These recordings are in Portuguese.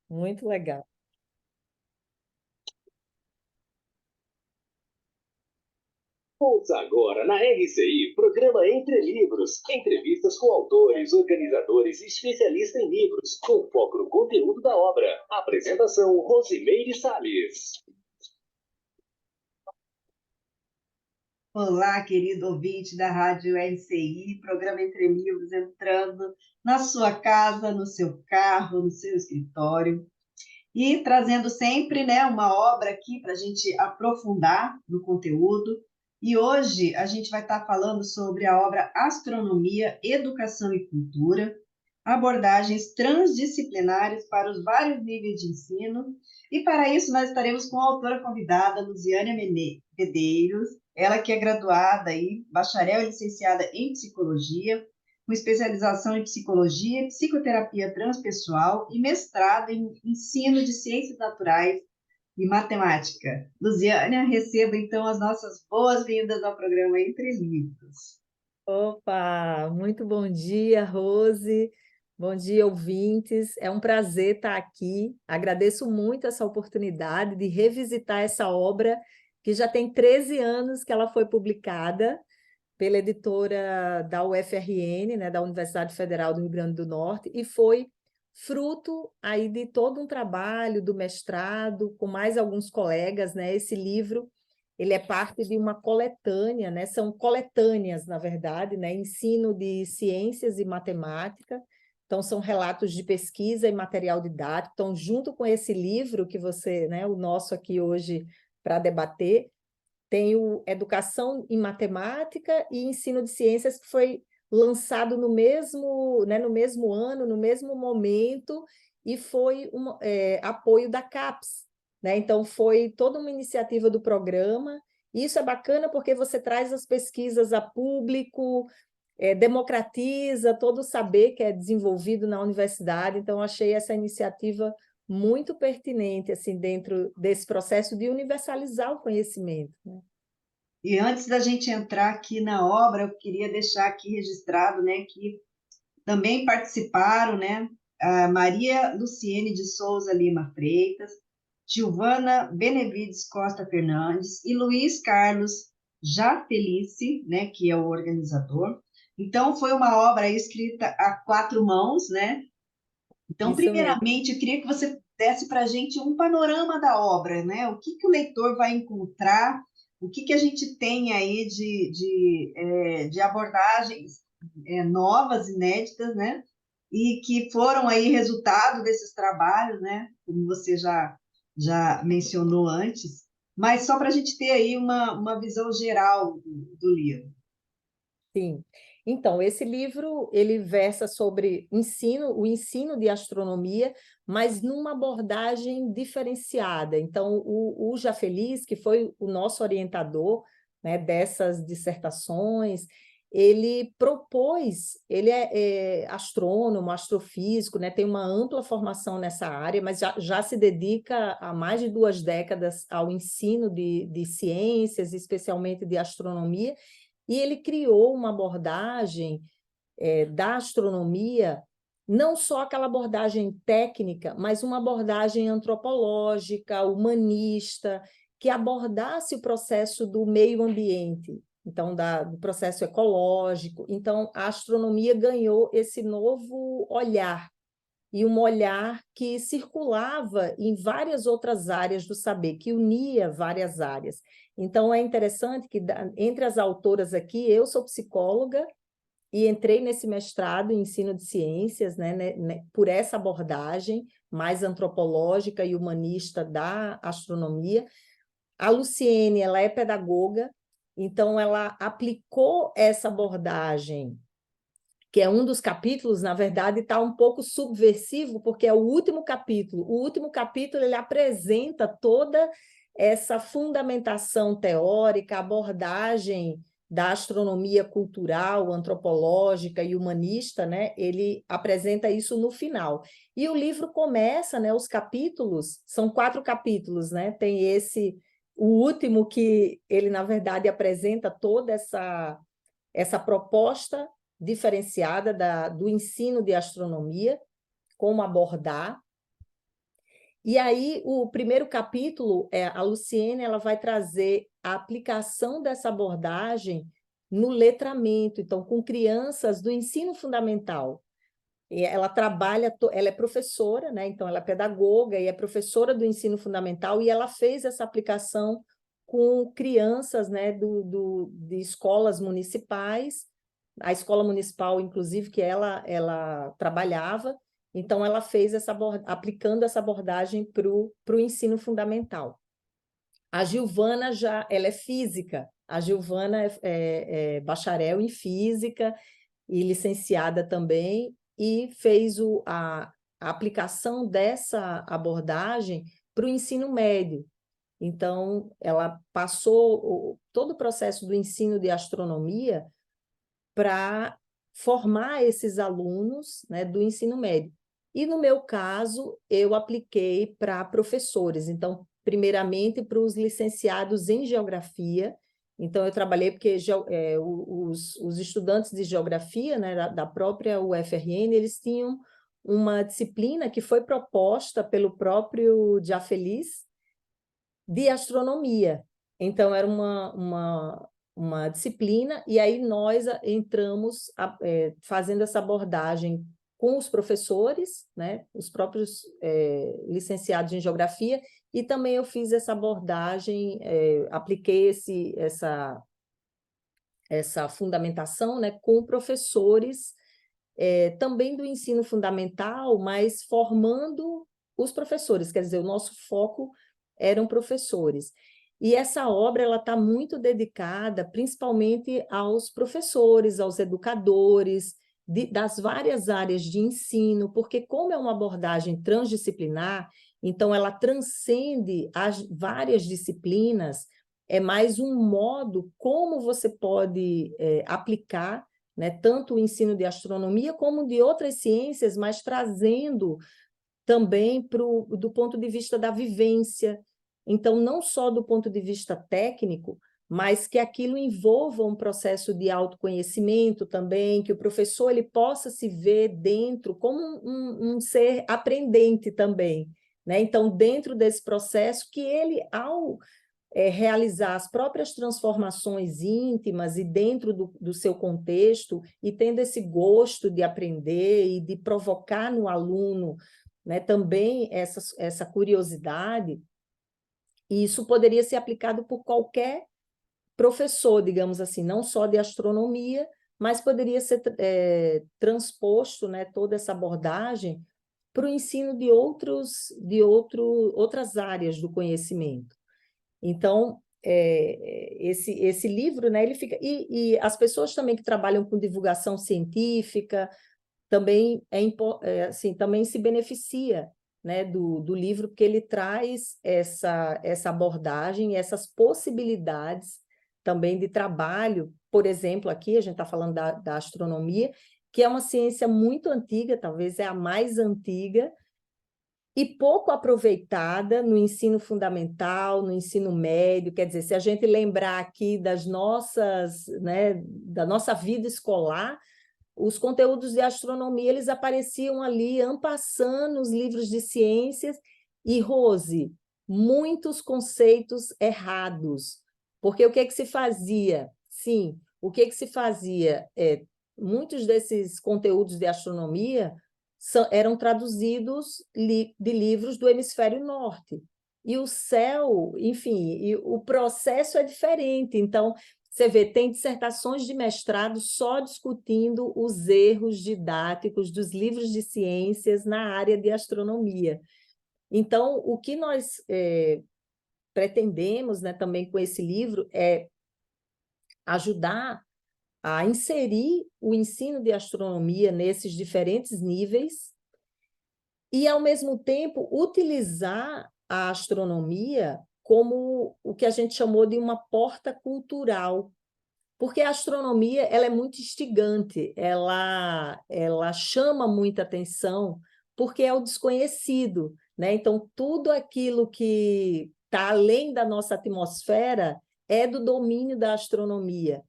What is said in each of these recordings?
Muito legal. Ouça agora na RCI, programa Entre Livros. Entrevistas com autores, organizadores e especialistas em livros, com foco no conteúdo da obra. Apresentação, Rosimeire Salles. Olá, querido ouvinte da Rádio RCI, programa Entre Livros, entrando na sua casa, no seu carro, no seu escritório, e trazendo sempre, né, uma obra aqui para a gente aprofundar no conteúdo. E hoje a gente vai estar falando sobre a obra Astronomia, Educação e Cultura, abordagens transdisciplinares para os vários níveis de ensino. E para isso nós estaremos com a autora convidada, Luziânia Medeiros, ela que é graduada e bacharel e licenciada em psicologia, com especialização em psicologia, psicoterapia transpessoal e mestrado em ensino de ciências naturais e matemática. Luziânia, receba então as nossas boas-vindas ao programa Entre Livros. Opa, muito bom dia, Rose. Bom dia, ouvintes. É um prazer estar aqui. Agradeço muito essa oportunidade de revisitar essa obra que já tem 13 anos que ela foi publicada pela editora da UFRN, né, da Universidade Federal do Rio Grande do Norte, e foi fruto aí de todo um trabalho do mestrado com mais alguns colegas, né? Esse livro, ele é parte de uma coletânea, né? São coletâneas, na verdade, né? Ensino de ciências e matemática. Então, são relatos de pesquisa e material didático. Então, junto com esse livro que você, né, o nosso aqui hoje para debater, tem o Educação em Matemática e Ensino de Ciências, que foi lançado no mesmo, né, no mesmo ano, no mesmo momento, e foi apoio da CAPES, né? Então, foi toda uma iniciativa do programa. E isso é bacana porque você traz as pesquisas a público, democratiza todo o saber que é desenvolvido na universidade. Então, achei essa iniciativa muito pertinente, assim, dentro desse processo de universalizar o conhecimento, né? E antes da gente entrar aqui na obra, eu queria deixar aqui registrado, né, que também participaram, né, a Maria Luciene de Souza Lima Freitas, Giovana Benevides Costa Fernandes e Luiz Carlos Jafelice, né, que é o organizador. Então, foi uma obra escrita a quatro mãos, né? Então, Isso mesmo. primeiramente, eu queria que você desse para a gente um panorama da obra, né? O que o leitor vai encontrar, o que a gente tem aí de abordagens novas, inéditas, né? E que foram aí resultado desses trabalhos, né? Como você já mencionou antes, mas só para a gente ter aí uma visão geral do livro. Sim. Então, esse livro, ele versa sobre ensino, o ensino de astronomia, mas numa abordagem diferenciada. Então, o Jafeliz, que foi o nosso orientador, né, dessas dissertações, ele propôs, ele é astrônomo, astrofísico, né, tem uma ampla formação nessa área, mas já se dedica há mais de 2 décadas ao ensino de ciências, especialmente de astronomia, e ele criou uma abordagem da astronomia, não só aquela abordagem técnica, mas uma abordagem antropológica, humanista, que abordasse o processo do meio ambiente, então, do processo ecológico. Então, a astronomia ganhou esse novo olhar, e um olhar que circulava em várias outras áreas do saber, que unia várias áreas. Então, é interessante que, entre as autoras aqui, eu sou psicóloga e entrei nesse mestrado em ensino de ciências, né, por essa abordagem mais antropológica e humanista da astronomia. A Luciene, ela é pedagoga, então ela aplicou essa abordagem, que é um dos capítulos, na verdade, está um pouco subversivo, porque é o último capítulo. O último capítulo ele apresenta toda essa fundamentação teórica, abordagem da astronomia cultural, antropológica e humanista, né? Ele apresenta isso no final. E o livro começa, né? Os capítulos, são 4 capítulos, né? Tem o último que ele, na verdade, apresenta toda essa proposta diferenciada do ensino de astronomia, como abordar. E aí, o primeiro capítulo, a Luciene ela vai trazer a aplicação dessa abordagem no letramento, então, com crianças do ensino fundamental. E ela trabalha, ela é professora, né? Então, ela é pedagoga e é professora do ensino fundamental, e ela fez essa aplicação com crianças, né, de escolas municipais, a escola municipal, inclusive, que ela trabalhava. Então, ela fez aplicando essa abordagem para o ensino fundamental. A Gilvana ela é física. A Gilvana é bacharel em física e licenciada também, e fez a aplicação dessa abordagem para o ensino médio. Então, ela passou todo o processo do ensino de astronomia para formar esses alunos, né, do ensino médio. E, no meu caso, eu apliquei para professores. Então, primeiramente, para os licenciados em geografia. Então, eu trabalhei porque os estudantes de geografia, né, da própria UFRN, eles tinham uma disciplina que foi proposta pelo próprio Diafeliz de astronomia. Então, era uma disciplina, e aí nós entramos fazendo essa abordagem com os professores, né, os próprios licenciados em geografia, e também eu fiz essa abordagem, apliquei essa fundamentação, né, com professores também do ensino fundamental, mas formando os professores, quer dizer, o nosso foco eram professores. E essa obra ela está muito dedicada principalmente aos professores, aos educadores, das várias áreas de ensino, porque como é uma abordagem transdisciplinar, então ela transcende as várias disciplinas, é mais um modo como você pode aplicar, né, tanto o ensino de astronomia como de outras ciências, mas trazendo também do ponto de vista da vivência. Então, não só do ponto de vista técnico, mas que aquilo envolva um processo de autoconhecimento também, que o professor ele possa se ver dentro como um ser aprendente também, né? Então, dentro desse processo, que ele, ao realizar as próprias transformações íntimas e dentro do seu contexto, e tendo esse gosto de aprender e de provocar no aluno, né, também essa curiosidade, e isso poderia ser aplicado por qualquer professor, digamos assim, não só de astronomia, mas poderia ser transposto, né, toda essa abordagem para o ensino de outras áreas do conhecimento. Então, esse livro, né, ele fica... E as pessoas também que trabalham com divulgação científica também, assim, também se beneficia, né, do livro, porque ele traz essa abordagem, essas possibilidades também de trabalho. Por exemplo, aqui a gente está falando da astronomia, que é uma ciência muito antiga, talvez é a mais antiga, e pouco aproveitada no ensino fundamental, no ensino médio. Quer dizer, se a gente lembrar aqui das nossas, né, da nossa vida escolar, os conteúdos de astronomia eles apareciam ali en passant nos livros de ciências, e, Rose, muitos conceitos errados, porque o que é que se fazia? Sim, o que é que se fazia? Muitos desses conteúdos de astronomia eram traduzidos de livros do hemisfério norte, e o céu, enfim, e o processo é diferente. Então, você vê, tem dissertações de mestrado só discutindo os erros didáticos dos livros de ciências na área de astronomia. Então, o que nós pretendemos, né, também com esse livro é ajudar a inserir o ensino de astronomia nesses diferentes níveis e, ao mesmo tempo, utilizar a astronomia como o que a gente chamou de uma porta cultural, porque a astronomia ela é muito instigante, ela chama muita atenção, porque é o desconhecido, né? Então, tudo aquilo que está além da nossa atmosfera é do domínio da astronomia.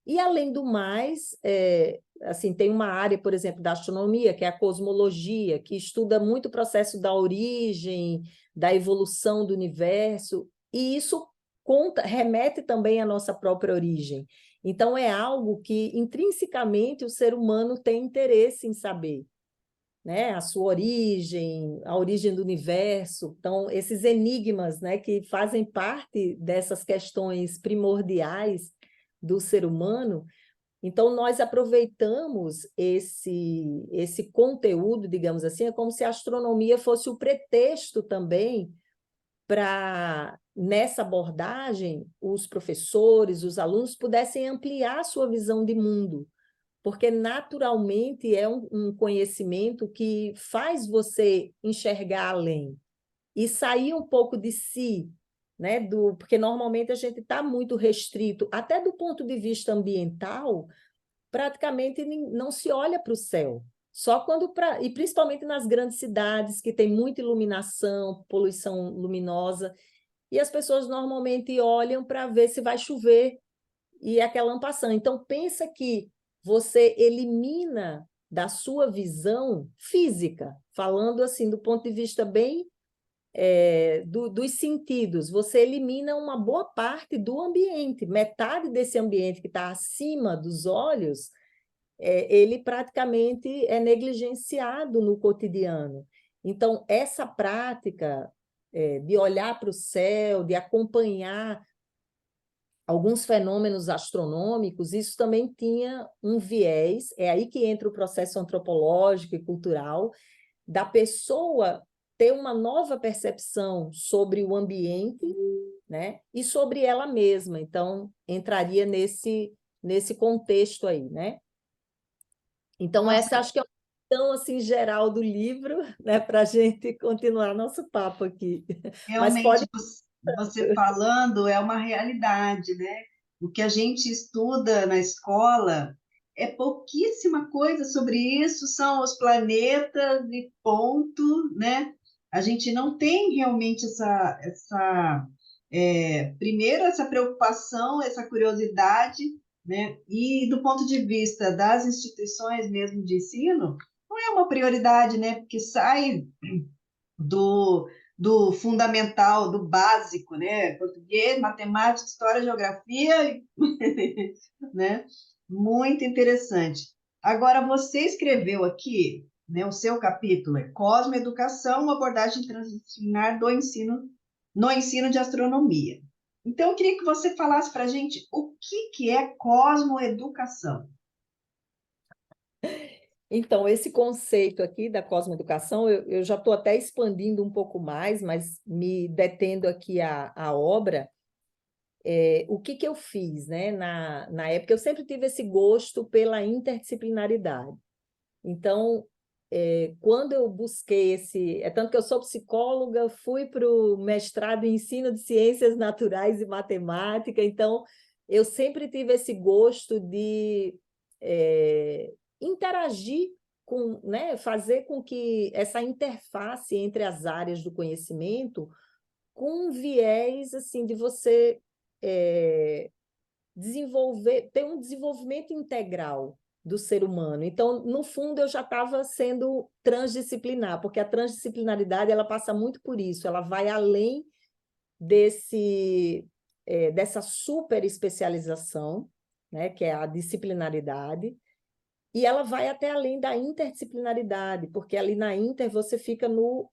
E, além do mais, assim, tem uma área, por exemplo, da astronomia, que é a cosmologia, que estuda muito o processo da origem, da evolução do universo, e isso remete também à nossa própria origem. Então, é algo que, intrinsecamente, o ser humano tem interesse em saber, né? A sua origem, a origem do universo. Então, esses enigmas, né, que fazem parte dessas questões primordiais do ser humano. Então, nós aproveitamos esse conteúdo, digamos assim, é como se a astronomia fosse o pretexto também para, nessa abordagem, os professores, os alunos pudessem ampliar a sua visão de mundo, porque naturalmente é um conhecimento que faz você enxergar além e sair um pouco de si, né? Porque normalmente a gente está muito restrito, até do ponto de vista ambiental, praticamente não se olha para o céu. Só quando e principalmente nas grandes cidades que tem muita iluminação, poluição luminosa, e as pessoas normalmente olham para ver se vai chover e é aquela lampação. Então pensa que você elimina da sua visão física, falando assim do ponto de vista bem dos sentidos, você elimina uma boa parte do ambiente, metade desse ambiente que está acima dos olhos, ele praticamente é negligenciado no cotidiano. Então, essa prática de olhar para o céu, de acompanhar alguns fenômenos astronômicos, isso também tinha um viés, é aí que entra o processo antropológico e cultural, da pessoa ter uma nova percepção sobre o ambiente, né, e sobre ela mesma. Então, entraria nesse contexto aí, né? Então, Nossa, essa acho que é uma questão assim, geral do livro, né, para a gente continuar nosso papo aqui. Mas realmente, pode. você falando é uma realidade, né? O que a gente estuda na escola é pouquíssima coisa sobre isso, são os planetas e ponto, né? A gente não tem realmente primeiro, essa preocupação, essa curiosidade, né? E do ponto de vista das instituições mesmo de ensino, não é uma prioridade, né? Porque sai do, do fundamental, do básico, né? Português, matemática, história, geografia, né? Muito interessante. Agora, você escreveu aqui, né? O seu capítulo é Cosmoeducação, uma abordagem transdisciplinar no ensino de astronomia. Então, eu queria que você falasse para a gente o que é cosmoeducação. Então, esse conceito aqui da cosmoeducação, eu já estou até expandindo um pouco mais, mas me detendo aqui a obra. O que eu fiz, né? Na época, eu sempre tive esse gosto pela interdisciplinaridade. Então, quando eu busquei tanto que eu sou psicóloga, fui para o mestrado em ensino de ciências naturais e matemática, então eu sempre tive esse gosto de interagir com, né, fazer com que essa interface entre as áreas do conhecimento com um viés assim de você ter um desenvolvimento integral do ser humano. Então, no fundo, eu já estava sendo transdisciplinar, porque a transdisciplinaridade ela passa muito por isso, ela vai além dessa super especialização, né, que é a disciplinaridade, e ela vai até além da interdisciplinaridade, porque ali na inter você fica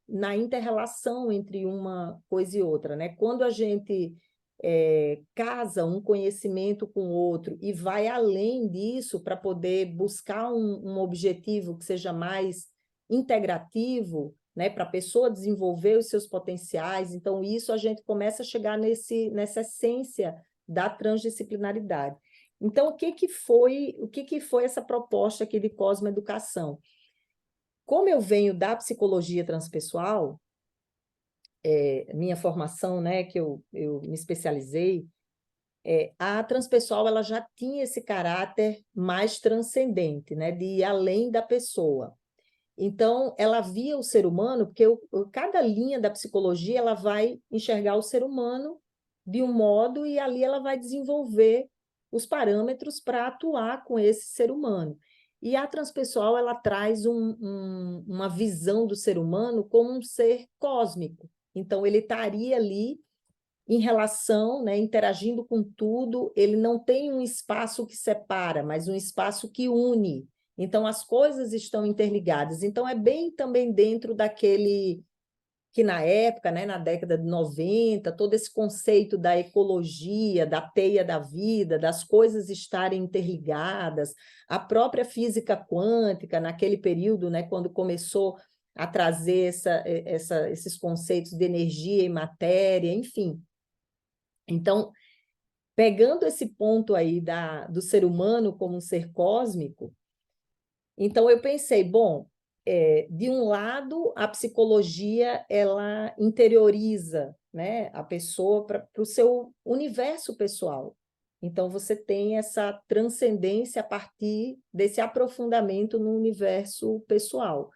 na inter-relação entre uma coisa e outra, né? Quando a gente casa um conhecimento com o outro e vai além disso para poder buscar um objetivo que seja mais integrativo, né? Para a pessoa desenvolver os seus potenciais, então isso a gente começa a chegar nessa essência da transdisciplinaridade. Então, o que foi essa proposta aqui de cosmoeducação? Como eu venho da psicologia transpessoal, minha formação, né, que eu me especializei, a transpessoal ela já tinha esse caráter mais transcendente, né, de ir além da pessoa. Então, ela via o ser humano, porque cada linha da psicologia ela vai enxergar o ser humano de um modo e ali ela vai desenvolver os parâmetros para atuar com esse ser humano. E a transpessoal, ela traz uma visão do ser humano como um ser cósmico. Então, ele estaria ali em relação, né, interagindo com tudo, ele não tem um espaço que separa, mas um espaço que une. Então, as coisas estão interligadas. Então, é bem também dentro daquele que na época, né, na década de 90, todo esse conceito da ecologia, da teia da vida, das coisas estarem interligadas, a própria física quântica, naquele período, né, quando começou a trazer esses conceitos de energia e matéria, enfim. Então, pegando esse ponto aí do ser humano como um ser cósmico, então eu pensei, bom, de um lado, a psicologia ela interioriza, né, a pessoa para o seu universo pessoal. Então, você tem essa transcendência a partir desse aprofundamento no universo pessoal.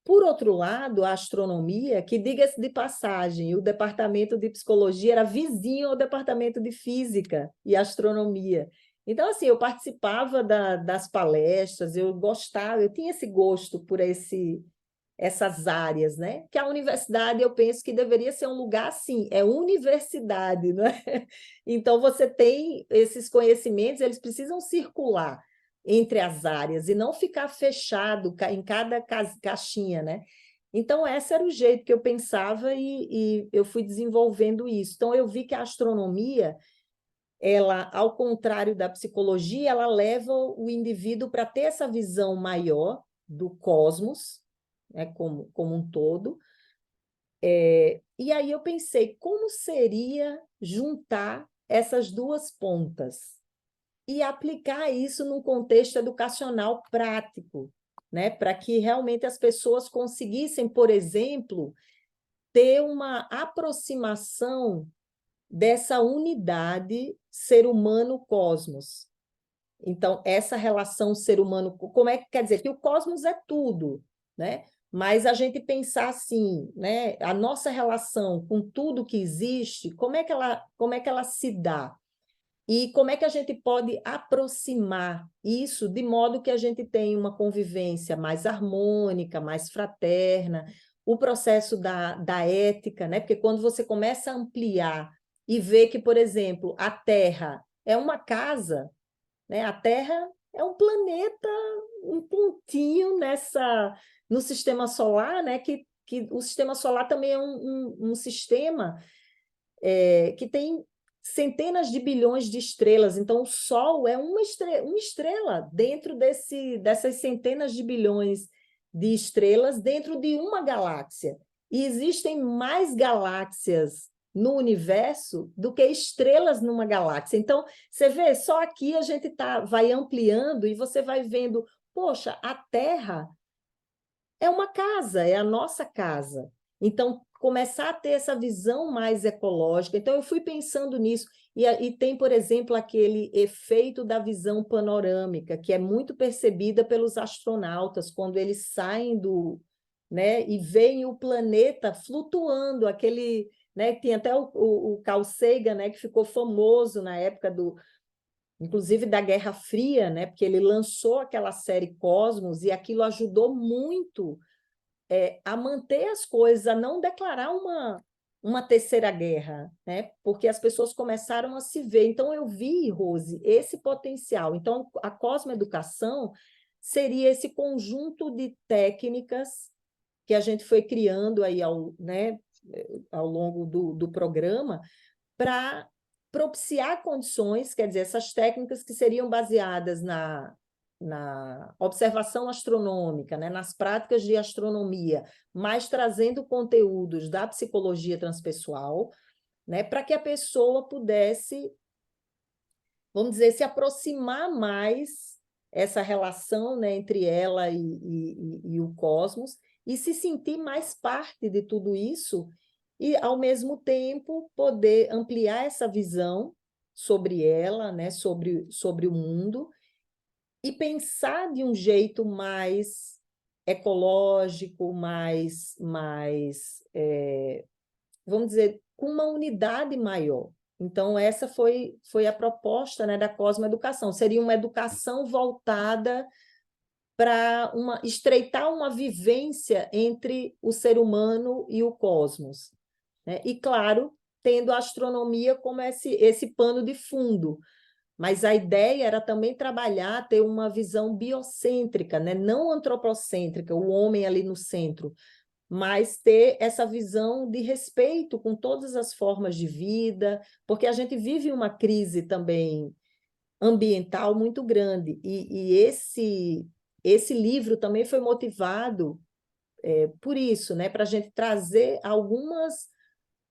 Por outro lado, a astronomia, que diga-se de passagem, o departamento de psicologia era vizinho ao departamento de física e astronomia. Então, assim, eu participava das palestras, eu gostava, eu tinha esse gosto por essas áreas, né? Que a universidade, eu penso que deveria ser um lugar assim, é universidade, não é? Então, você tem esses conhecimentos, eles precisam circular entre as áreas e não ficar fechado em cada caixinha, né? Então, esse era o jeito que eu pensava e eu fui desenvolvendo isso. Então, eu vi que a astronomia, ela, ao contrário da psicologia, ela leva o indivíduo para ter essa visão maior do cosmos, né, como um todo. E aí eu pensei, como seria juntar essas duas pontas e aplicar isso num contexto educacional prático, né, para que realmente as pessoas conseguissem, por exemplo, ter uma aproximação dessa unidade ser humano-cosmos. Então, essa relação ser humano, como é que quer dizer? Que o cosmos é tudo, né? Mas a gente pensar assim, né? A nossa relação com tudo que existe, como é que ela se dá? E como é que a gente pode aproximar isso de modo que a gente tenha uma convivência mais harmônica, mais fraterna, o processo da ética, né? Porque quando você começa a ampliar e ver que, por exemplo, a Terra é uma casa, né? A Terra é um planeta, um pontinho no sistema solar, né? Que o sistema solar também é um sistema que tem centenas de bilhões de estrelas. Então, o Sol é uma estrela dentro dessas centenas de bilhões de estrelas dentro de uma galáxia. E existem mais galáxias no universo do que estrelas numa galáxia. Então, você vê, só aqui a gente vai ampliando e você vai vendo, poxa, a Terra é uma casa, é a nossa casa. Então, começar a ter essa visão mais ecológica. Então, eu fui pensando nisso. E tem, por exemplo, aquele efeito da visão panorâmica, que é muito percebida pelos astronautas, quando eles saem né, e veem o planeta flutuando, aquele. Né, tem até o Carl Sagan, né, que ficou famoso na época inclusive da Guerra Fria, né, porque ele lançou aquela série Cosmos e aquilo ajudou muito a manter as coisas, a não declarar uma terceira guerra, né? Porque as pessoas começaram a se ver. Então, eu vi, Rose, esse potencial. Então, a cosmoeducação seria esse conjunto de técnicas que a gente foi criando aí né, ao longo do programa para propiciar condições, quer dizer, essas técnicas que seriam baseadas na observação astronômica, né, nas práticas de astronomia, mas trazendo conteúdos da psicologia transpessoal, né, para que a pessoa pudesse, vamos dizer, se aproximar mais essa relação, né, entre ela e o cosmos e se sentir mais parte de tudo isso e, ao mesmo tempo, poder ampliar essa visão sobre ela, né, sobre o mundo, e pensar de um jeito mais ecológico, vamos dizer, com uma unidade maior. Então, essa foi a proposta, né, da cosmoeducação. Seria uma educação voltada para estreitar uma vivência entre o ser humano e o cosmos, né? E, claro, tendo a astronomia como esse pano de fundo. Mas a ideia era também trabalhar, ter uma visão biocêntrica, né? Não antropocêntrica, o homem ali no centro, mas ter essa visão de respeito com todas as formas de vida, porque a gente vive uma crise também ambiental muito grande, e esse livro também foi motivado por isso, né? Para a gente trazer algumas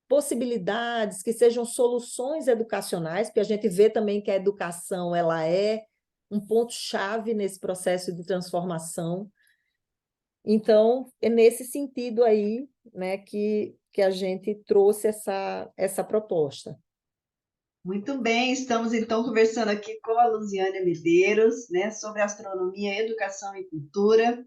possibilidades que sejam soluções educacionais, porque a gente vê também que a educação ela é um ponto-chave nesse processo de transformação. Então, é nesse sentido aí, né, que a gente trouxe essa proposta. Muito bem, estamos então conversando aqui com a Luziânia Medeiros, né, sobre astronomia, educação e cultura.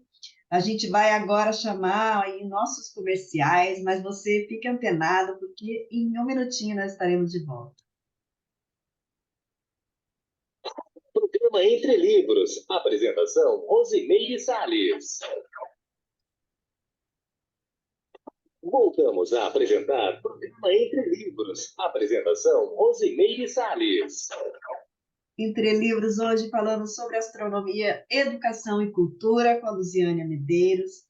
A gente vai agora chamar aí nossos comerciais, mas você fique antenado, porque em um minutinho nós estaremos de volta. Programa Entre Livros. Apresentação, Rosimeire Salles. Voltamos a apresentar Programa Entre Livros. Apresentação, Rosimeire Salles. Entre Livros, hoje falando sobre astronomia, educação e cultura, com a Luziânia Medeiros.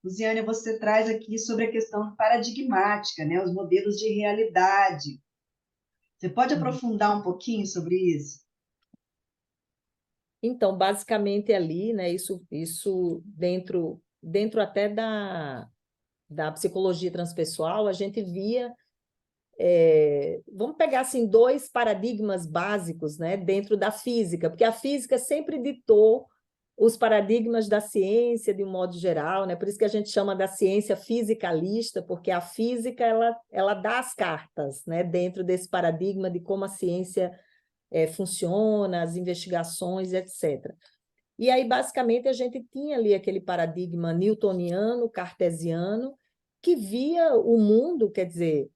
Luziânia, você traz aqui sobre a questão paradigmática, né, os modelos de realidade. Você pode aprofundar um pouquinho sobre isso? Então, basicamente ali, né, isso dentro até da psicologia transpessoal, a gente via, vamos pegar assim, 2 paradigmas básicos, né, dentro da física, porque a física sempre ditou os paradigmas da ciência de um modo geral, né? Por isso que a gente chama da ciência fisicalista, porque a física ela dá as cartas, né, dentro desse paradigma de como a ciência funciona, as investigações, etc. E aí, basicamente, a gente tinha ali aquele paradigma newtoniano, cartesiano, que via o mundo, quer dizer,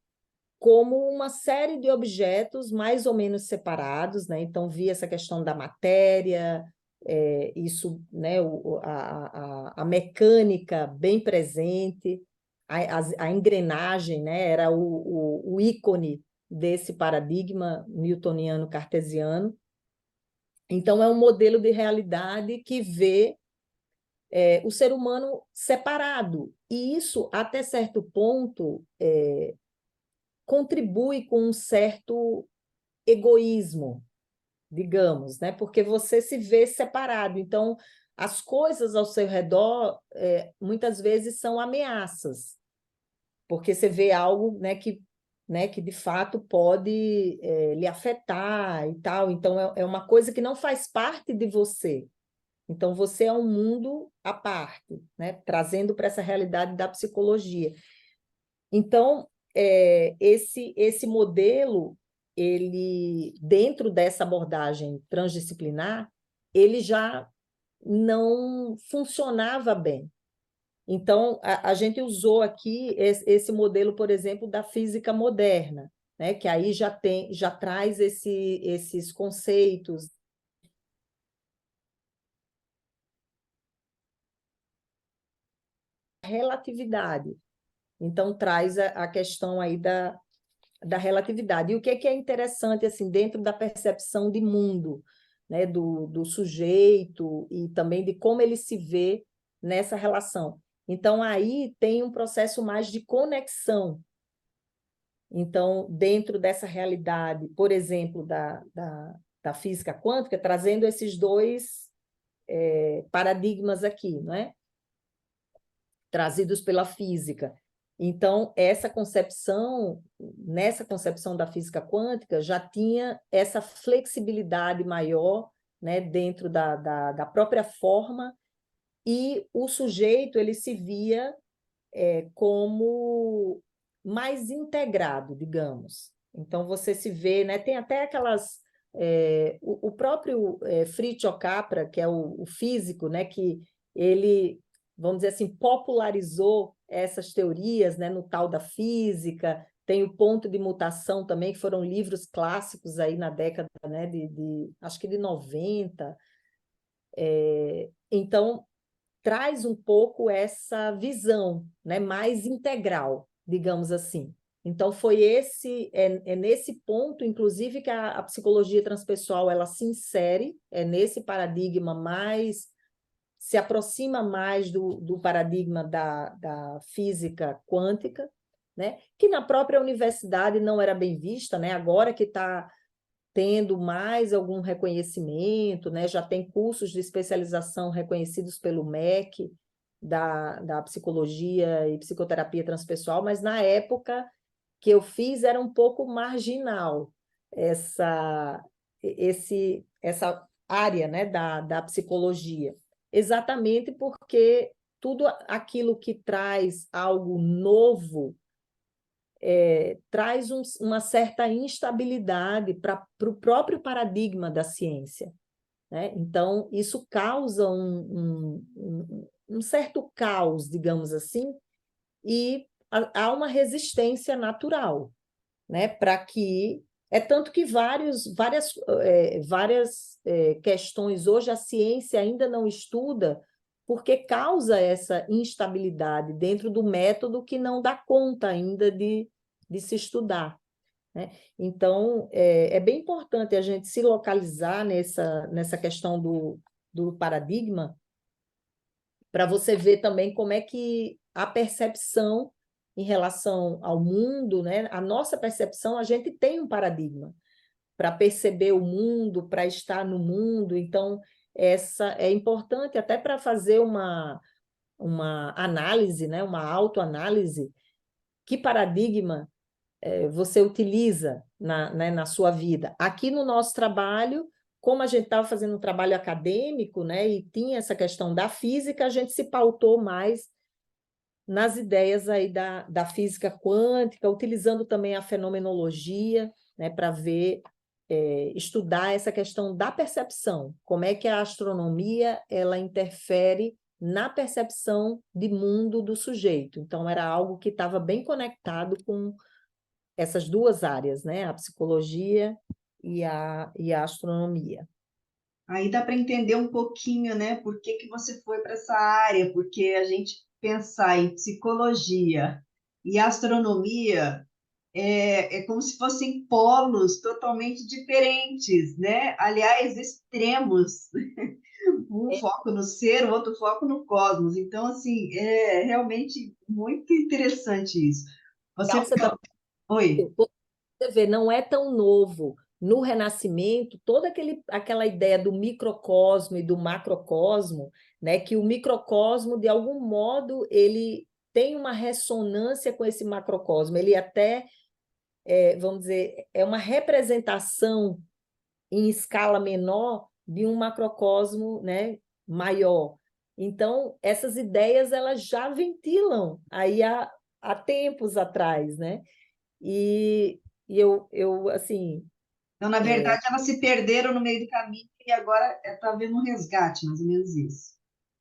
como uma série de objetos mais ou menos separados, né? Então, via essa questão da matéria, isso, né? A mecânica bem presente, a engrenagem, né? Era o ícone desse paradigma newtoniano cartesiano. Então, é um modelo de realidade que vê o ser humano separado, e isso, até certo ponto, contribui com um certo egoísmo, digamos, né? Porque você se vê separado. Então, as coisas ao seu redor, muitas vezes, são ameaças, porque você vê algo, né, que de fato pode lhe afetar e tal. Então, é uma coisa que não faz parte de você. Então, você é um mundo à parte, né? Trazendo para essa realidade da psicologia. Então, esse modelo, ele, dentro dessa abordagem transdisciplinar, ele já não funcionava bem. Então, a gente usou aqui esse modelo, por exemplo, da física moderna, né? Que aí já traz esses conceitos. Relatividade. Então, traz a questão aí da relatividade. E o que é interessante, assim, dentro da percepção de mundo, né, do sujeito e também de como ele se vê nessa relação. Então, aí tem um processo mais de conexão. Então, dentro dessa realidade, por exemplo, da física quântica, trazendo esses 2 paradigmas aqui, não é? Trazidos pela física. Então, nessa concepção da física quântica, já tinha essa flexibilidade maior, né, dentro da própria forma, e o sujeito ele se via como mais integrado, digamos. Então, você se vê, né, tem até aquelas... o próprio Fritjof Capra, que é o físico, né, que ele, vamos dizer assim, popularizou essas teorias, né, no tal da física. Tem o Ponto de Mutação também, que foram livros clássicos aí na década, né, acho que de 90. Então, traz um pouco essa visão, né, mais integral, digamos assim. Então, é nesse ponto, inclusive, que a psicologia transpessoal ela se insere, é nesse paradigma mais, se aproxima mais do paradigma da física quântica, né? Que na própria universidade não era bem vista, né? Agora que está tendo mais algum reconhecimento, né? Já tem cursos de especialização reconhecidos pelo MEC, da psicologia e psicoterapia transpessoal, mas na época que eu fiz era um pouco marginal essa área, né, da psicologia, exatamente porque tudo aquilo que traz algo novo traz uma certa instabilidade para o próprio paradigma da ciência, né? Então, isso causa um certo caos, digamos assim, e há uma resistência natural, né? Para que... É tanto que várias questões hoje a ciência ainda não estuda porque causa essa instabilidade dentro do método que não dá conta ainda de se estudar, né? Então, é bem importante a gente se localizar nessa questão do paradigma, para você ver também como é que a percepção em relação ao mundo, né? A nossa percepção, a gente tem um paradigma para perceber o mundo, para estar no mundo. Então, essa é importante até para fazer uma análise, né? Uma autoanálise. Que paradigma você utiliza na sua vida? Aqui no nosso trabalho, como a gente estava fazendo um trabalho acadêmico, né, e tinha essa questão da física, a gente se pautou mais nas ideias aí da física quântica, utilizando também a fenomenologia, né, para ver, estudar essa questão da percepção, como é que a astronomia ela interfere na percepção de mundo do sujeito. Então, era algo que estava bem conectado com essas duas áreas, né? A psicologia e a astronomia. Aí dá para entender um pouquinho, né, por que que você foi para essa área, porque a gente pensar em psicologia e astronomia é como se fossem polos totalmente diferentes, né? Aliás, extremos. Um foco no ser, o outro foco no cosmos. Então, assim, é realmente muito interessante isso. Você... Você também Oi. você vê, não é tão novo. No Renascimento, toda aquela ideia do microcosmo e do macrocosmo, né, que o microcosmo, de algum modo, ele tem uma ressonância com esse macrocosmo. Ele até, vamos dizer, é uma representação em escala menor de um macrocosmo, né, maior. Então, essas ideias elas já ventilam aí há tempos atrás, né? E eu assim, Então, na verdade, elas se perderam no meio do caminho e agora está havendo um resgate, mais ou menos isso.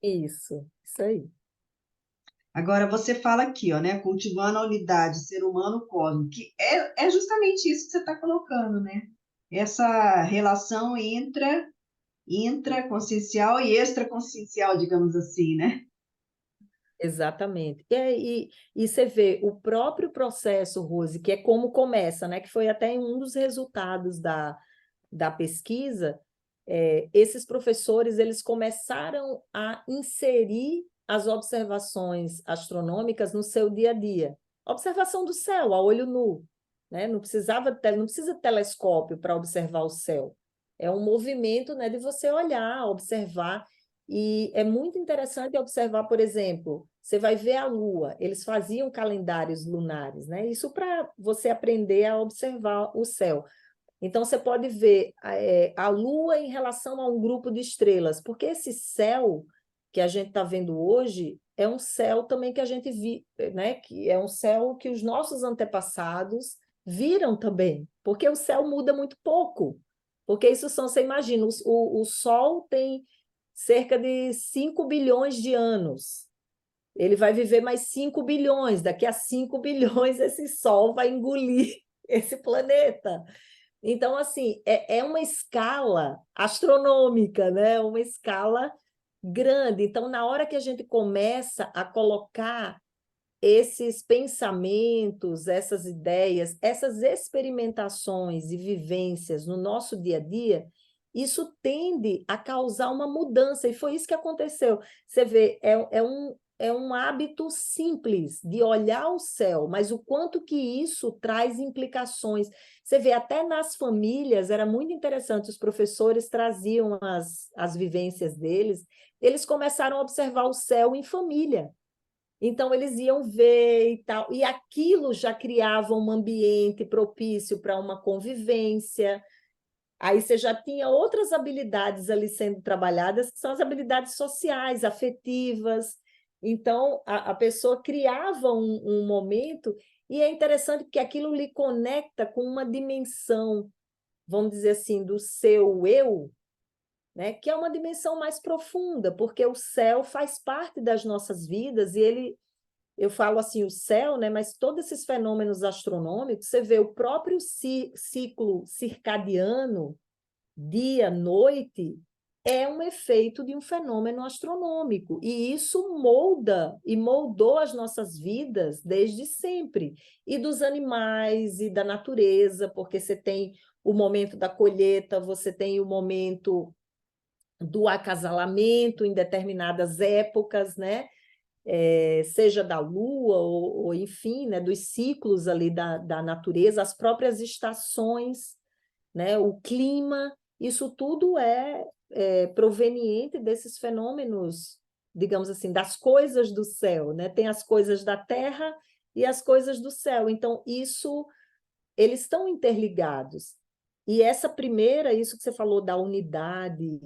isso aí. Agora, você fala aqui, ó, né, cultivando a unidade ser humano-cosmo, que é justamente isso que você está colocando, né? Essa relação intraconsciencial e extraconsciencial, digamos assim, né? Exatamente. E você vê o próprio processo, Rose, que é como começa, né? Que foi até um dos resultados da pesquisa. Esses professores eles começaram a inserir as observações astronômicas no seu dia a dia. Observação do céu, a olho nu, né? Não precisa de telescópio para observar o céu. É um movimento, né, de você olhar, observar. E é muito interessante observar, por exemplo, você vai ver a Lua, eles faziam calendários lunares, né? Isso para você aprender a observar o céu. Então, você pode ver a Lua em relação a um grupo de estrelas, porque esse céu que a gente está vendo hoje é um céu também que a gente viu, né? Que é um céu que os nossos antepassados viram também, porque o céu muda muito pouco. Porque isso são, você imagina, o Sol tem cerca de 5 bilhões de anos. Ele vai viver mais 5 bilhões. Daqui a 5 bilhões, esse Sol vai engolir esse planeta. Então, assim, é uma escala astronômica, né? Uma escala grande. Então, na hora que a gente começa a colocar esses pensamentos, essas ideias, essas experimentações e vivências no nosso dia a dia, isso tende a causar uma mudança, e foi isso que aconteceu. Você vê, é um hábito simples de olhar o céu, mas o quanto que isso traz implicações. Você vê, até nas famílias, era muito interessante, os professores traziam as vivências deles, eles começaram a observar o céu em família. Então, eles iam ver e tal, e aquilo já criava um ambiente propício para uma convivência. Aí você já tinha outras habilidades ali sendo trabalhadas, que são as habilidades sociais, afetivas. Então, a pessoa criava um momento, e é interessante porque aquilo lhe conecta com uma dimensão, vamos dizer assim, do seu eu, né? Que é uma dimensão mais profunda, porque o céu faz parte das nossas vidas, e ele, eu falo assim, o céu, né? Mas todos esses fenômenos astronômicos, você vê o próprio ciclo circadiano, dia, noite, é um efeito de um fenômeno astronômico. E isso molda e moldou as nossas vidas desde sempre. E dos animais e da natureza, porque você tem o momento da colheita, você tem o momento do acasalamento em determinadas épocas, né? Seja da lua ou enfim, né? Dos ciclos ali da natureza, as próprias estações, né? O clima, isso tudo é proveniente desses fenômenos, digamos assim, das coisas do céu, né? Tem as coisas da terra e as coisas do céu. Então, isso, eles estão interligados. E essa primeira, isso que você falou da unidade,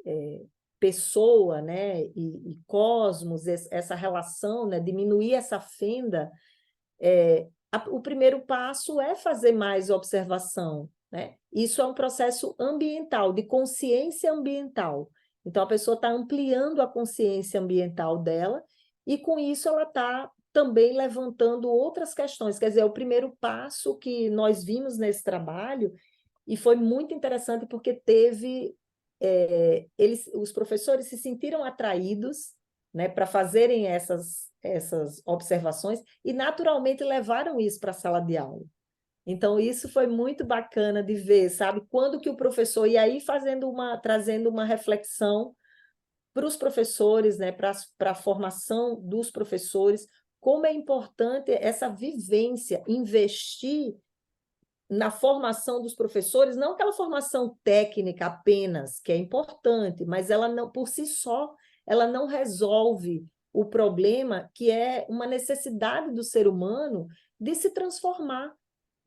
é, pessoa, né? E cosmos, essa relação, né? Diminuir essa fenda, o primeiro passo é fazer mais observação, né? Isso é um processo ambiental, de consciência ambiental. Então, a pessoa está ampliando a consciência ambiental dela, e com isso ela está também levantando outras questões. Quer dizer, é o primeiro passo que nós vimos nesse trabalho, e foi muito interessante porque teve... os professores se sentiram atraídos, né, para fazerem essas observações, e naturalmente levaram isso para a sala de aula. Então, isso foi muito bacana de ver, sabe? Quando que o professor, e aí trazendo uma reflexão para os professores, né, para a formação dos professores, como é importante essa vivência, investir na formação dos professores, não aquela formação técnica apenas, que é importante, mas ela não, por si só, ela não resolve o problema, que é uma necessidade do ser humano de se transformar,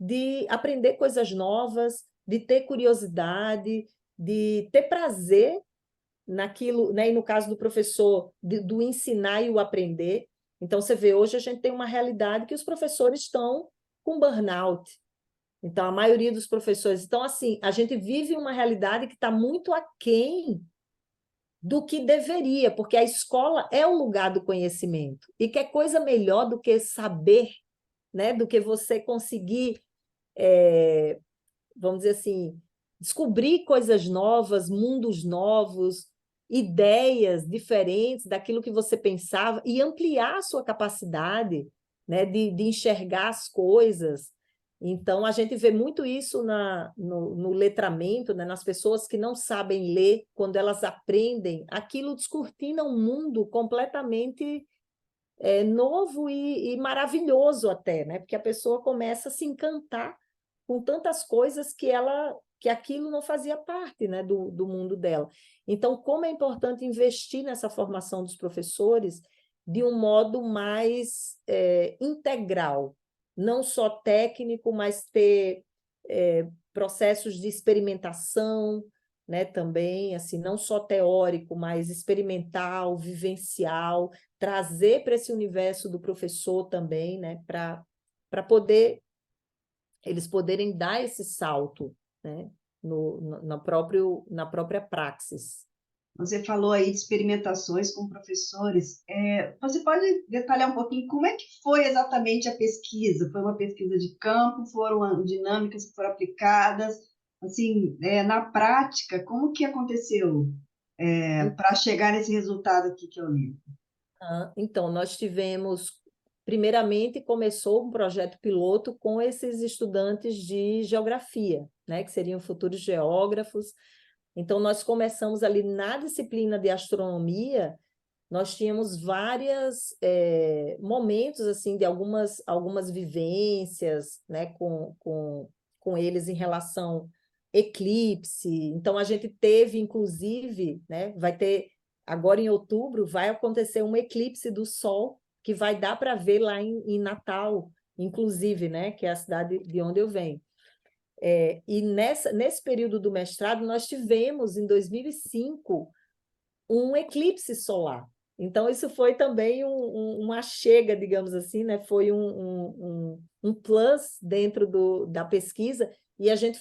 de aprender coisas novas, de ter curiosidade, de ter prazer naquilo, né? E no caso do professor, do ensinar e o aprender. Então, você vê, hoje a gente tem uma realidade que os professores estão com burnout. Então, a maioria dos professores... Então, assim, a gente vive uma realidade que está muito aquém do que deveria, porque a escola é o lugar do conhecimento. E que é coisa melhor do que saber, né? Do que você conseguir, vamos dizer assim, descobrir coisas novas, mundos novos, ideias diferentes daquilo que você pensava, e ampliar a sua capacidade, né, de enxergar as coisas. Então, a gente vê muito isso no letramento, né, nas pessoas que não sabem ler, quando elas aprendem, aquilo descortina um mundo completamente novo e maravilhoso até, né? Porque a pessoa começa a se encantar com tantas coisas que aquilo não fazia parte, né, do mundo dela. Então, como é importante investir nessa formação dos professores de um modo mais integral, não só técnico, mas ter processos de experimentação, né, também, assim, não só teórico, mas experimental, vivencial, trazer para esse universo do professor também, né, para poder eles poderem dar esse salto, né, na própria praxis. Você falou aí de experimentações com professores. Você pode detalhar um pouquinho como é que foi exatamente a pesquisa? Foi uma pesquisa de campo? Foram dinâmicas que foram aplicadas? Assim, na prática, como que aconteceu? para chegar nesse resultado aqui que eu li? Então, nós tivemos, primeiramente, começou um projeto piloto com esses estudantes de geografia, né, que seriam futuros geógrafos. Então, nós começamos ali na disciplina de astronomia, nós tínhamos vários momentos assim, de algumas vivências, né, com eles em relação eclipse. Então, a gente teve, inclusive, né, vai ter, agora em outubro, vai acontecer um eclipse do Sol, que vai dar para ver lá em Natal, inclusive, né, que é a cidade de onde eu venho. E nesse período do mestrado, nós tivemos, em 2005, um eclipse solar. Então, isso foi também uma chega, digamos assim, né? Foi um plus dentro da pesquisa, e a gente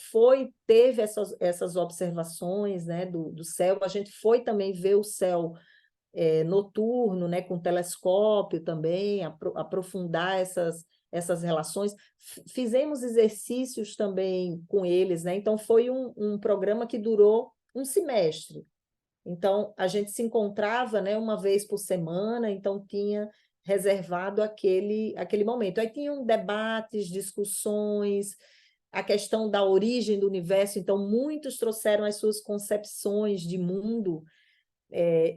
teve essas observações, né, do céu, a gente foi também ver o céu noturno, né, com telescópio também, aprofundar essas relações. Fizemos exercícios também com eles, né? Então, foi um programa que durou um semestre. Então, a gente se encontrava, né, uma vez por semana, então tinha reservado aquele momento. Aí tinham debates, discussões, a questão da origem do universo, então muitos trouxeram as suas concepções de mundo,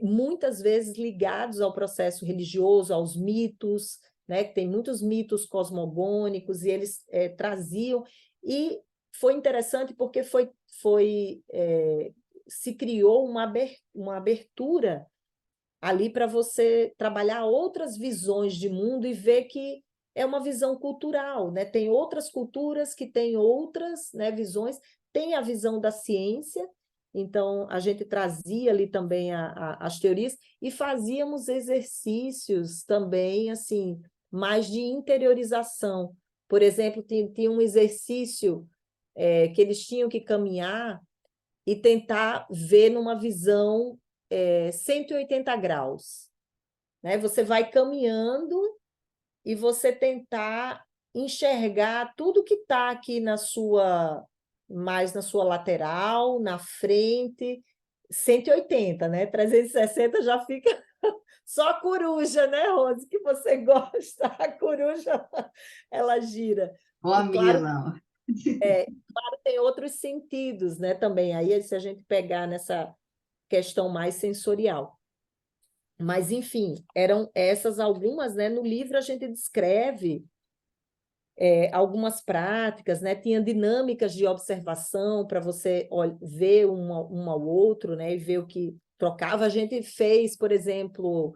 muitas vezes ligados ao processo religioso, aos mitos, né, que tem muitos mitos cosmogônicos, e eles traziam, e foi interessante porque se criou uma abertura ali para você trabalhar outras visões de mundo e ver que é uma visão cultural, né? Tem outras culturas que têm outras, né, visões, tem a visão da ciência, então a gente trazia ali também as teorias e fazíamos exercícios também, assim, mais de interiorização. Por exemplo, tinha um exercício que eles tinham que caminhar e tentar ver numa visão 180 graus, né? Você vai caminhando e você tentar enxergar tudo que está aqui mais na sua lateral, na frente, 180, né? 360 já fica só a coruja, né, Rose? Que você gosta, a coruja, ela gira. Ou E a minha, claro, não. tem outros sentidos, né, também. Aí, se a gente pegar nessa questão mais sensorial. Mas, enfim, eram essas algumas, né? No livro a gente descreve algumas práticas, né? Tinha dinâmicas de observação para você ver um ao outro, né? E ver o que trocava. A gente fez, por exemplo,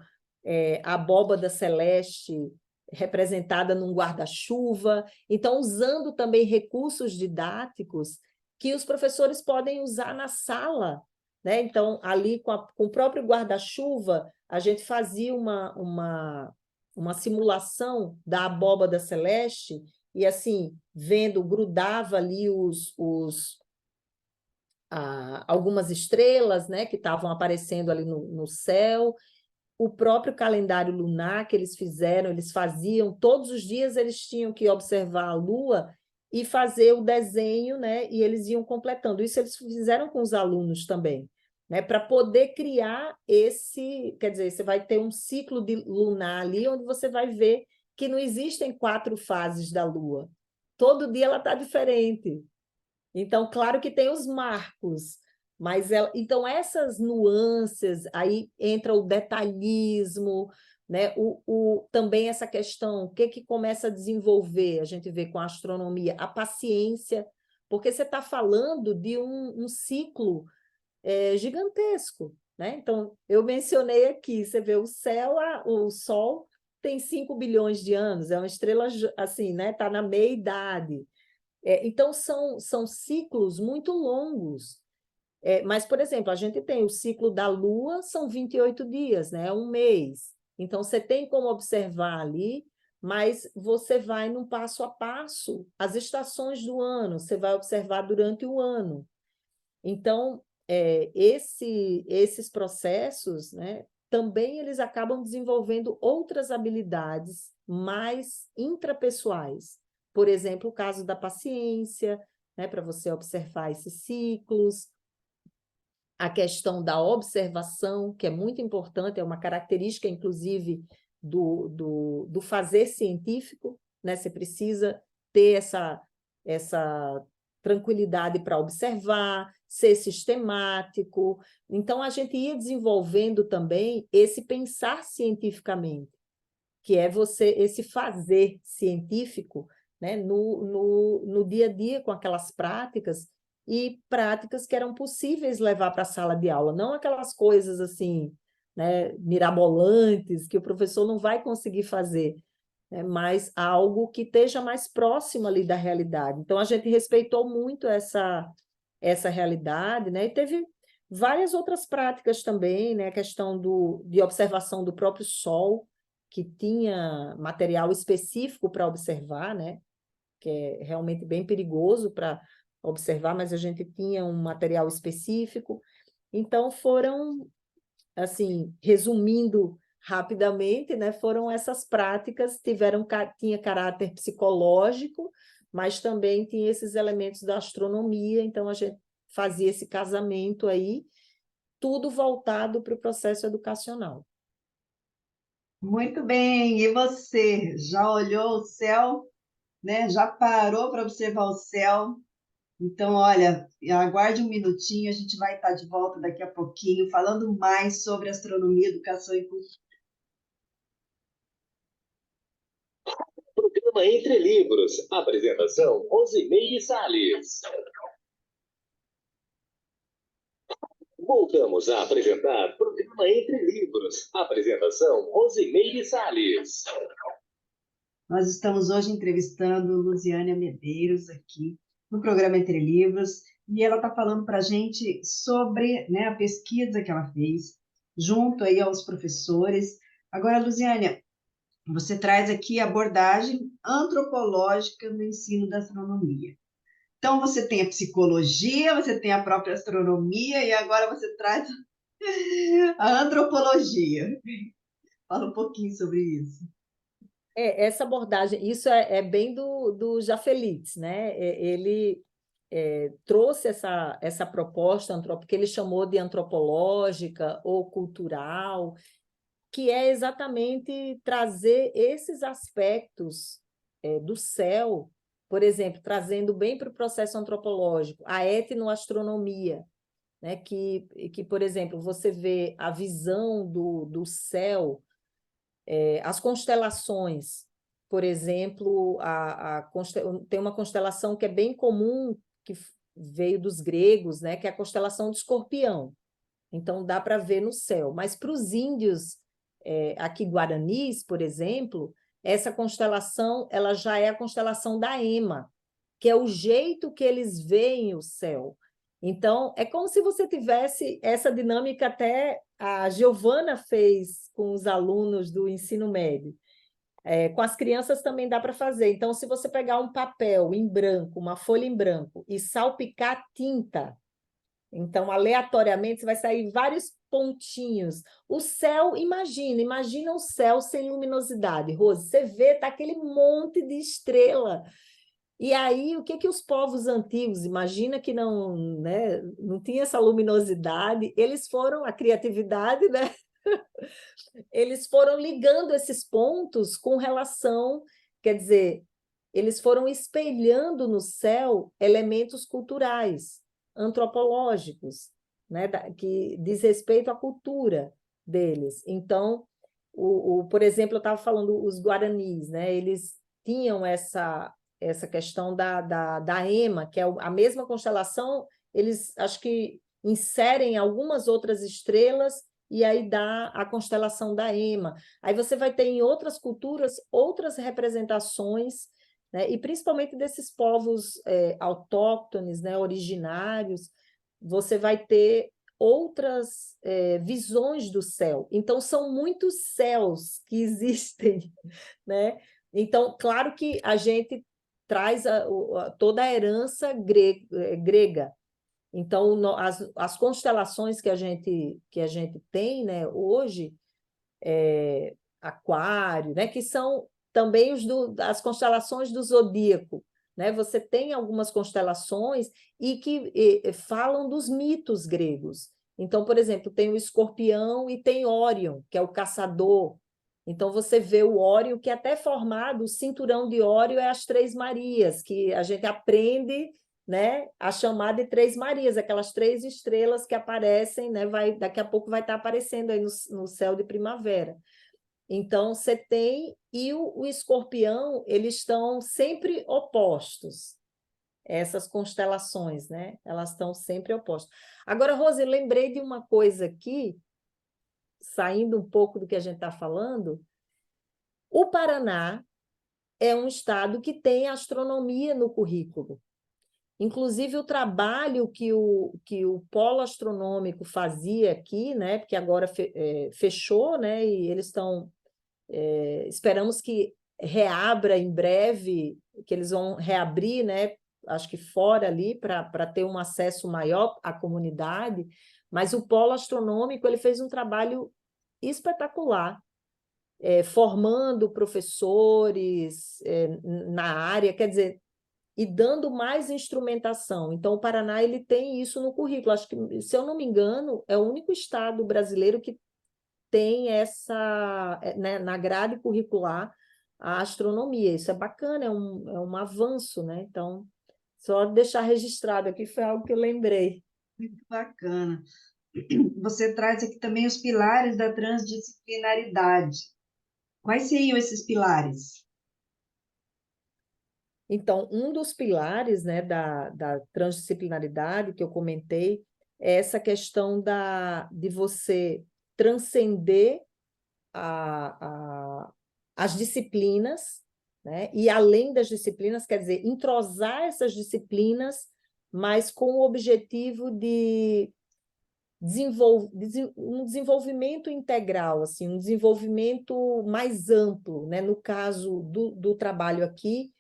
a abóbada celeste representada num guarda-chuva. Então, usando também recursos didáticos que os professores podem usar na sala, né? Então, ali com o próprio guarda-chuva, a gente fazia uma simulação da abóbada celeste e, assim, vendo, grudava ali algumas estrelas, né, que estavam aparecendo ali no céu, o próprio calendário lunar que eles faziam, todos os dias eles tinham que observar a Lua e fazer o desenho, né, e eles iam completando. Isso eles fizeram com os alunos também, né, para poder criar quer dizer, você vai ter um ciclo de lunar ali, onde você vai ver que não existem 4 fases da Lua. Todo dia ela está diferente. Então, claro que tem os marcos, mas então essas nuances, aí entra o detalhismo, né? Também essa questão, o que começa a desenvolver, a gente vê com a astronomia, a paciência, porque você está falando de um ciclo gigantesco, né? Então, eu mencionei aqui, você vê o céu, o Sol tem 5 bilhões de anos, é uma estrela assim, né? Está na meia-idade. Então, são ciclos muito longos. Mas, por exemplo, a gente tem o ciclo da Lua, são 28 dias, né? É um mês. Então, você tem como observar ali, mas você vai num passo a passo, as estações do ano, você vai observar durante o ano. Então, esses processos, né, também eles acabam desenvolvendo outras habilidades mais intrapessoais. Por exemplo, o caso da paciência, né, para você observar esses ciclos, a questão da observação, que é muito importante, é uma característica, inclusive, do fazer científico, né? Você precisa ter essa tranquilidade para observar, ser sistemático. Então, a gente ia desenvolvendo também esse pensar cientificamente, que é esse fazer científico, né, no dia a dia, com aquelas práticas, e práticas que eram possíveis levar para a sala de aula, não aquelas coisas assim, né, mirabolantes, que o professor não vai conseguir fazer, né, mas algo que esteja mais próximo ali da realidade. Então, a gente respeitou muito essa realidade, né, e teve várias outras práticas também, né, a questão de observação do próprio sol, que tinha material específico para observar, né, que é realmente bem perigoso para observar, mas a gente tinha um material específico. Então, foram, assim, resumindo rapidamente, né, foram essas práticas, tinha caráter psicológico, mas também tinha esses elementos da astronomia, então a gente fazia esse casamento aí, tudo voltado para o processo educacional. Muito bem, e você já olhou o céu, né? Já parou para observar o céu? Então, olha, aguarde um minutinho, a gente vai estar de volta daqui a pouquinho, falando mais sobre astronomia, educação e cultura. Programa Entre Livros. Apresentação, Rosimeire Salles. Voltamos a apresentar Programa Entre Livros. Apresentação, Rosimeire Salles. Nós estamos hoje entrevistando Luziânia Medeiros aqui no programa Entre Livros, e ela está falando para a gente sobre, né, a pesquisa que ela fez, junto aí aos professores. Agora, Luziânia, você traz aqui a abordagem antropológica no ensino da astronomia. Então, você tem a psicologia, você tem a própria astronomia, e agora você traz a antropologia. Fala um pouquinho sobre isso. Essa abordagem, isso é bem do Jafelitz, né? Ele trouxe essa proposta que ele chamou de antropológica ou cultural, que é exatamente trazer esses aspectos do céu, por exemplo, trazendo bem para o processo antropológico, a etnoastronomia, né? Que, por exemplo, você vê a visão do céu, as constelações, por exemplo, tem uma constelação que é bem comum, que veio dos gregos, né, que é a constelação de Escorpião. Então, dá para ver no céu. Mas para os índios, aqui guaranis, por exemplo, essa constelação ela já é a constelação da Ema, que é o jeito que eles veem o céu. Então, é como se você tivesse essa dinâmica, até a Giovana fez com os alunos do ensino médio. Com as crianças também dá para fazer. Então, se você pegar um papel em branco, uma folha em branco, e salpicar tinta, então, aleatoriamente, vai sair vários pontinhos. O céu, imagina o céu sem luminosidade. Rose, você vê, tá aquele monte de estrela. E aí, o que os povos antigos, imagina que não, né, não tinha essa luminosidade, a criatividade, né? Eles foram ligando esses pontos com relação, quer dizer, eles foram espelhando no céu elementos culturais, antropológicos, né, que diz respeito à cultura deles. Então, por exemplo, eu estava falando os guaranis, né, eles tinham essa questão da Ema, que é a mesma constelação, eles acho que inserem algumas outras estrelas e aí dá a constelação da Ema. Aí você vai ter em outras culturas outras representações, né? E principalmente desses povos autóctones, né, originários, você vai ter outras visões do céu. Então, são muitos céus que existem, né? Então, claro que a gente traz toda a herança grega. Então, as constelações que a gente tem, né, hoje, Aquário, né, que são também as constelações do zodíaco, né? Você tem algumas constelações e que falam dos mitos gregos. Então, por exemplo, tem o Escorpião e tem Órion, que é o caçador. Então, você vê o Órion, que é até formado, o cinturão de Órion é as Três Marias, que a gente aprende, né, a chamar de Três Marias, aquelas 3 estrelas que aparecem, né, daqui a pouco vai estar aparecendo aí no céu de primavera. Então, você tem... E o Escorpião, eles estão sempre opostos, essas constelações, né? Elas estão sempre opostas. Agora, Rose, lembrei de uma coisa aqui, saindo um pouco do que a gente está falando. O Paraná é um estado que tem astronomia no currículo. Inclusive, o trabalho que o Polo Astronômico fazia aqui, né? Porque agora fechou, né? E eles estão... esperamos que reabra em breve, que eles vão reabrir, né? Acho que fora ali, para ter um acesso maior à comunidade, mas o Polo Astronômico ele fez um trabalho espetacular, formando professores na área, quer dizer, e dando mais instrumentação. Então, o Paraná ele tem isso no currículo. Acho que, se eu não me engano, é o único estado brasileiro que tem essa, né, na grade curricular, a astronomia. Isso é bacana, é um avanço, né? Então, só deixar registrado aqui foi algo que eu lembrei. Muito bacana. Você traz aqui também os pilares da transdisciplinaridade. Quais seriam esses pilares? Então, um dos pilares, né, da transdisciplinaridade que eu comentei é essa questão de você transcender as disciplinas, né? E além das disciplinas, quer dizer, entrosar essas disciplinas, mas com o objetivo de um desenvolvimento integral, assim, um desenvolvimento mais amplo, né? No caso do trabalho aqui,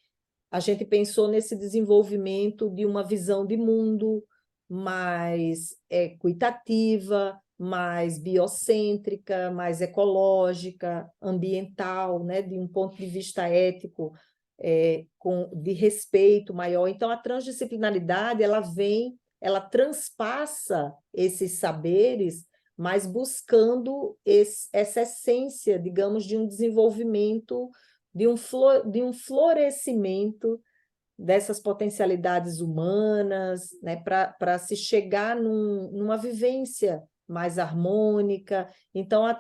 a gente pensou nesse desenvolvimento de uma visão de mundo mais equitativa, mais biocêntrica, mais ecológica, ambiental, né? De um ponto de vista ético, de respeito maior. Então, a transdisciplinaridade ela transpassa esses saberes, mas buscando essa essência, digamos, de um desenvolvimento, de um florescimento dessas potencialidades humanas, né, para se chegar numa vivência mais harmônica. Então, a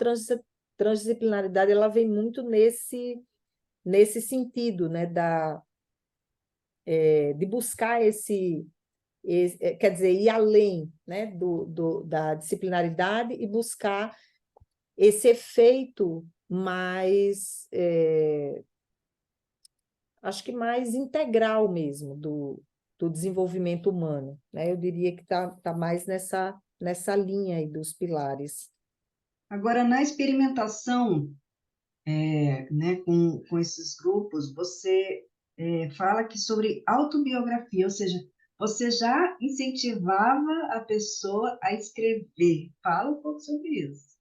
transdisciplinaridade ela vem muito nesse sentido, né, de buscar quer dizer, ir além, né, da disciplinaridade e buscar esse efeito mais, acho que mais integral mesmo do desenvolvimento humano, né? Eu diria que tá mais nessa linha aí dos pilares. Agora, na experimentação, né, com esses grupos, você fala que sobre autobiografia, ou seja, você já incentivava a pessoa a escrever. Fala um pouco sobre isso.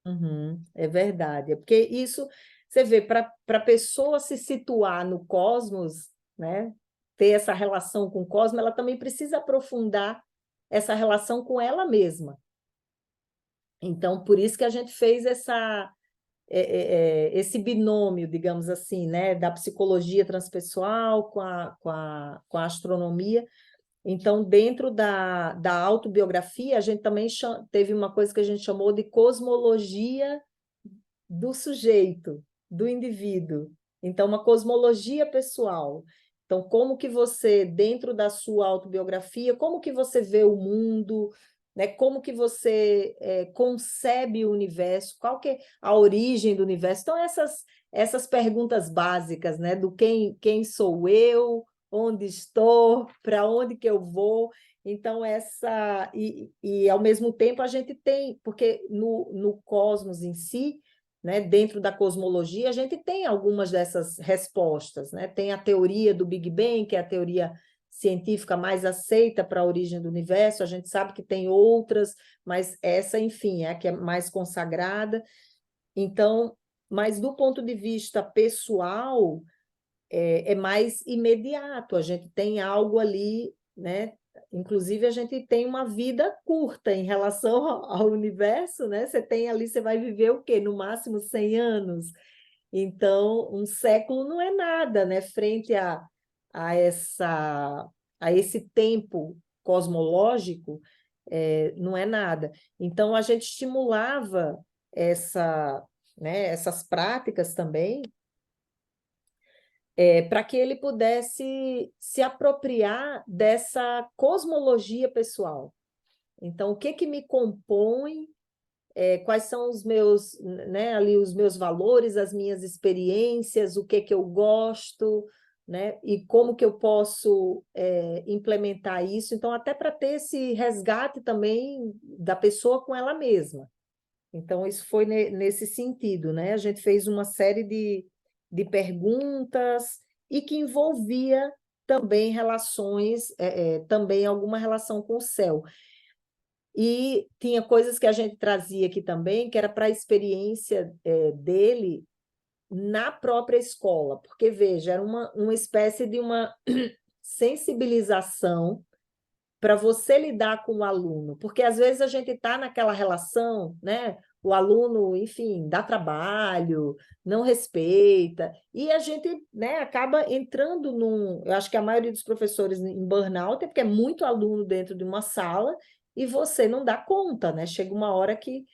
Uhum, é verdade. É porque isso, você vê, para a pessoa se situar no cosmos, né, ter essa relação com o cosmos, ela também precisa aprofundar essa relação com ela mesma. Então, por isso que a gente fez esse binômio, digamos assim, né, da psicologia transpessoal com a astronomia. Então, dentro da autobiografia, a gente também teve uma coisa que a gente chamou de cosmologia do sujeito, do indivíduo. Então, uma cosmologia pessoal. Então, como que você, dentro da sua autobiografia, como que você vê o mundo, né? Como que você concebe o universo, qual que é a origem do universo? Então, essas perguntas básicas, né? Do quem sou eu, onde estou, para onde que eu vou. Então, ao mesmo tempo a gente tem, porque no cosmos em si, né, dentro da cosmologia, a gente tem algumas dessas respostas, né? Tem a teoria do Big Bang, que é a teoria científica mais aceita para a origem do universo, a gente sabe que tem outras, mas essa, enfim, é a que é mais consagrada. Então, mas do ponto de vista pessoal, é mais imediato, a gente tem algo ali, né, Inclusive, a gente tem uma vida curta em relação ao universo, né? Você tem ali, você vai viver o quê? No máximo 100 anos. Então, um século não é nada, né? Frente a, essa, a esse tempo cosmológico, não é nada. Então, a gente estimulava essas práticas também, para que ele pudesse se apropriar dessa cosmologia pessoal. Então, o que me compõe, quais são os meus, né, ali os meus valores, as minhas experiências, o que eu gosto, né, e como que eu posso implementar isso. Então, até para ter esse resgate também da pessoa com ela mesma. Então, isso foi nesse sentido, né? A gente fez uma série de perguntas e que envolvia também relações, também alguma relação com o céu. E tinha coisas que a gente trazia aqui também, que era para a experiência dele na própria escola, porque, veja, era uma espécie de uma sensibilização para você lidar com o aluno, porque às vezes a gente está naquela relação, né? O aluno, enfim, dá trabalho, não respeita, e a gente, né, acaba entrando num. Eu acho que a maioria dos professores em burnout é porque é muito aluno dentro de uma sala e você não dá conta, né? Chega uma hora que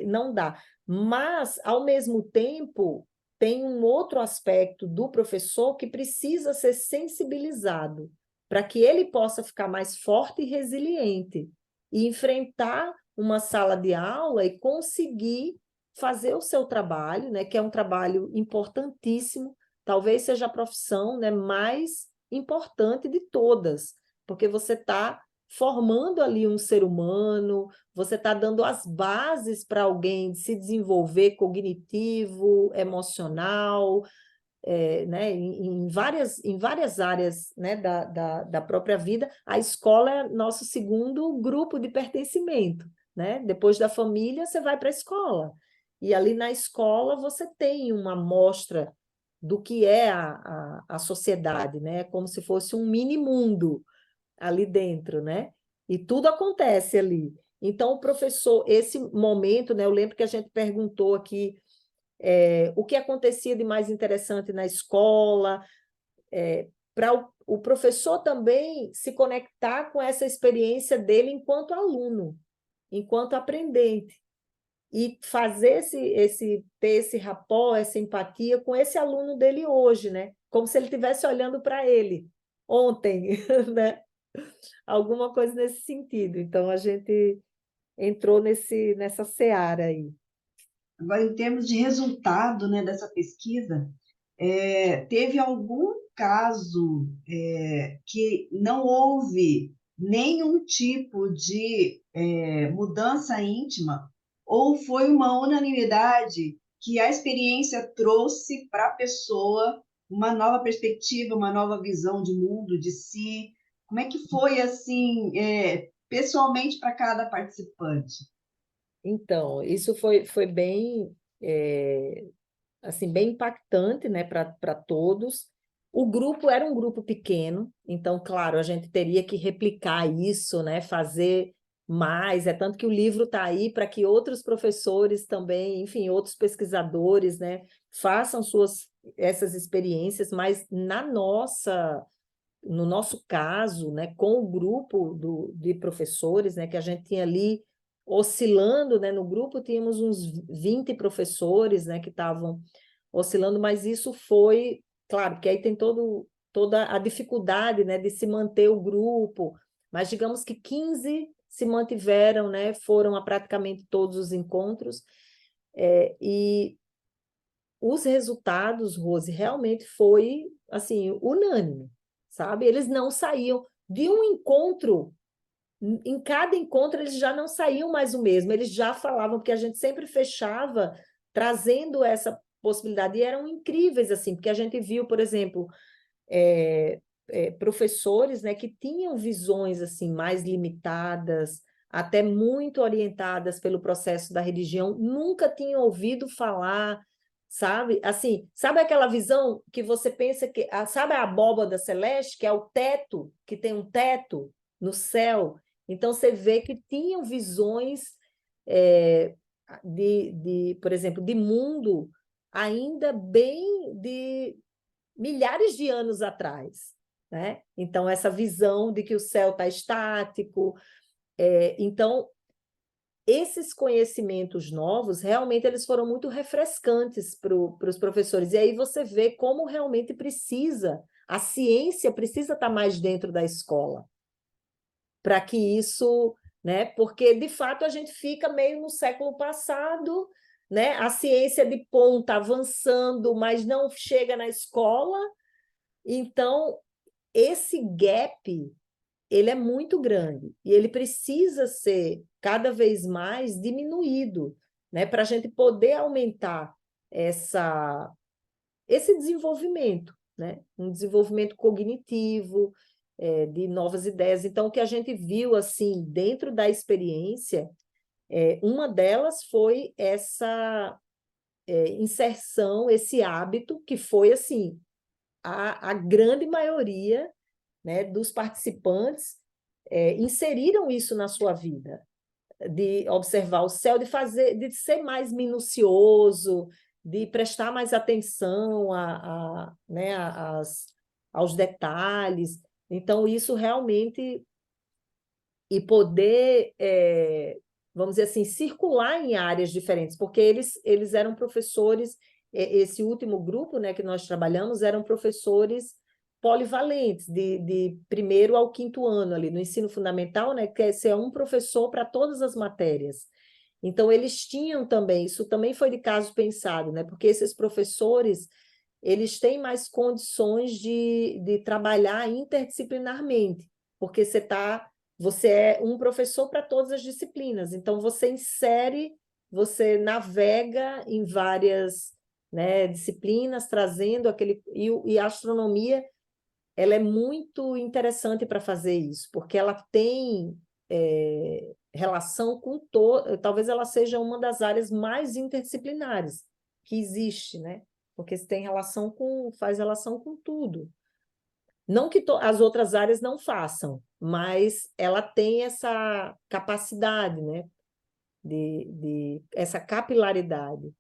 não dá. Mas, ao mesmo tempo, tem um outro aspecto do professor que precisa ser sensibilizado para que ele possa ficar mais forte e resiliente e enfrentar uma sala de aula e conseguir fazer o seu trabalho, né, que é um trabalho importantíssimo, talvez seja a profissão, né, mais importante de todas, porque você está formando ali um ser humano, você está dando as bases para alguém se desenvolver cognitivo, emocional, né, em várias áreas, né, da própria vida. A escola é nosso segundo grupo de pertencimento, né? Depois da família, você vai para a escola. E ali na escola você tem uma amostra do que é a sociedade, né? Como se fosse um mini mundo ali dentro, né? E tudo acontece ali. Então, o professor, esse momento, né? Eu lembro que a gente perguntou aqui o que acontecia de mais interessante na escola, para o professor também se conectar com essa experiência dele enquanto aluno, enquanto aprendente, e fazer ter esse rapport, essa empatia com esse aluno dele hoje, né? Como se ele estivesse olhando para ele ontem, né? Alguma coisa nesse sentido. Então, a gente entrou nessa seara aí. Agora, em termos de resultado, né, dessa pesquisa, teve algum caso que não houve nenhum tipo de mudança íntima, ou foi uma unanimidade que a experiência trouxe para a pessoa uma nova perspectiva, uma nova visão de mundo, de si? Como é que foi, assim, pessoalmente para cada participante? Então, isso foi bem, assim, bem impactante, né, para todos. O grupo era um grupo pequeno, então, claro, a gente teria que replicar isso, né, fazer mais. É tanto que o livro está aí para que outros professores também, enfim, outros pesquisadores, né, façam essas experiências, mas no nosso caso, né, com o grupo de professores, né, que a gente tinha ali oscilando, né, no grupo tínhamos uns 20 professores, né, que estavam oscilando, mas isso foi, claro, que aí tem toda a dificuldade, né, de se manter o grupo, mas digamos que 15 se mantiveram, né, foram a praticamente todos os encontros, e os resultados, Rose, realmente foi, assim, unânime, sabe? Eles não saíam de um encontro, em cada encontro eles já não saíam mais o mesmo, eles já falavam, porque a gente sempre fechava trazendo essa possibilidade, e eram incríveis, assim, porque a gente viu, por exemplo, professores, né, que tinham visões, assim, mais limitadas, até muito orientadas pelo processo da religião, nunca tinham ouvido falar, sabe? Assim, sabe aquela visão que você pensa que, sabe a abóbada celeste, que é o teto, que tem um teto? no céu. Então, você vê que tinham visões, por exemplo, de mundo ainda bem de milhares de anos atrás, né? Então, essa visão de que o céu está estático. Então, esses conhecimentos novos, realmente, eles foram muito refrescantes para os professores. E aí você vê como realmente a ciência precisa estar mais dentro da escola, para que isso, né? Porque, de fato, a gente fica meio no século passado, né? A ciência de ponta avançando, mas não chega na escola. Então, esse gap, ele é muito grande e ele precisa ser cada vez mais diminuído, né? Para a gente poder aumentar esse desenvolvimento, né? Um desenvolvimento cognitivo, de novas ideias. Então, o que a gente viu assim dentro da experiência, uma delas foi essa inserção, esse hábito que foi assim a grande maioria, né, dos participantes inseriram isso na sua vida, de observar o céu, de ser mais minucioso, de prestar mais atenção né, aos detalhes. Então, isso realmente, e poder, vamos dizer assim, circular em áreas diferentes, porque eles eram professores, esse último grupo, né, que nós trabalhamos, eram professores polivalentes, de primeiro ao quinto ano, ali no ensino fundamental, né, que é um professor para todas as matérias. Então, eles tinham também, isso também foi de caso pensado, né, porque esses professores, eles têm mais condições de trabalhar interdisciplinarmente, porque você é um professor para todas as disciplinas, então você navega em várias, né, disciplinas, trazendo aquele... E a astronomia, ela é muito interessante para fazer isso, porque ela tem relação com talvez ela seja uma das áreas mais interdisciplinares que existe, né? Porque faz relação com tudo. Não que as outras áreas não façam, mas ela tem essa capacidade, né? Essa capilaridade.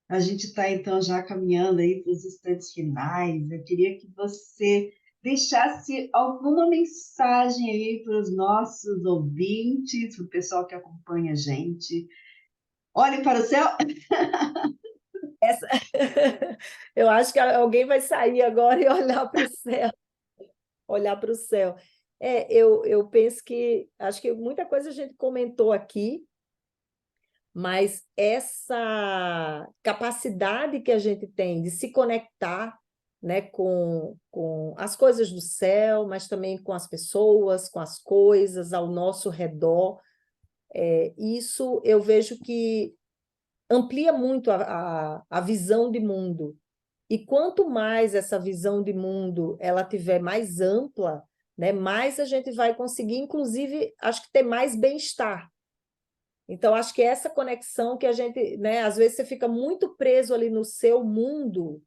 A gente está, então, já caminhando aí para os instantes finais. Eu queria que você deixasse alguma mensagem aí para os nossos ouvintes, para o pessoal que acompanha a gente. Olhem para o céu. Essa... Eu acho que alguém vai sair agora e olhar para o céu. Olhar para o céu. Eu penso que... Acho que muita coisa a gente comentou aqui, mas essa capacidade que a gente tem de se conectar, né, com as coisas do céu, mas também com as pessoas, com as coisas ao nosso redor, isso eu vejo que amplia muito a visão de mundo. E quanto mais essa visão de mundo ela tiver mais ampla, né, mais a gente vai conseguir, inclusive, acho que ter mais bem-estar. Então, acho que essa conexão que a gente, né, às vezes você fica muito preso ali no seu mundo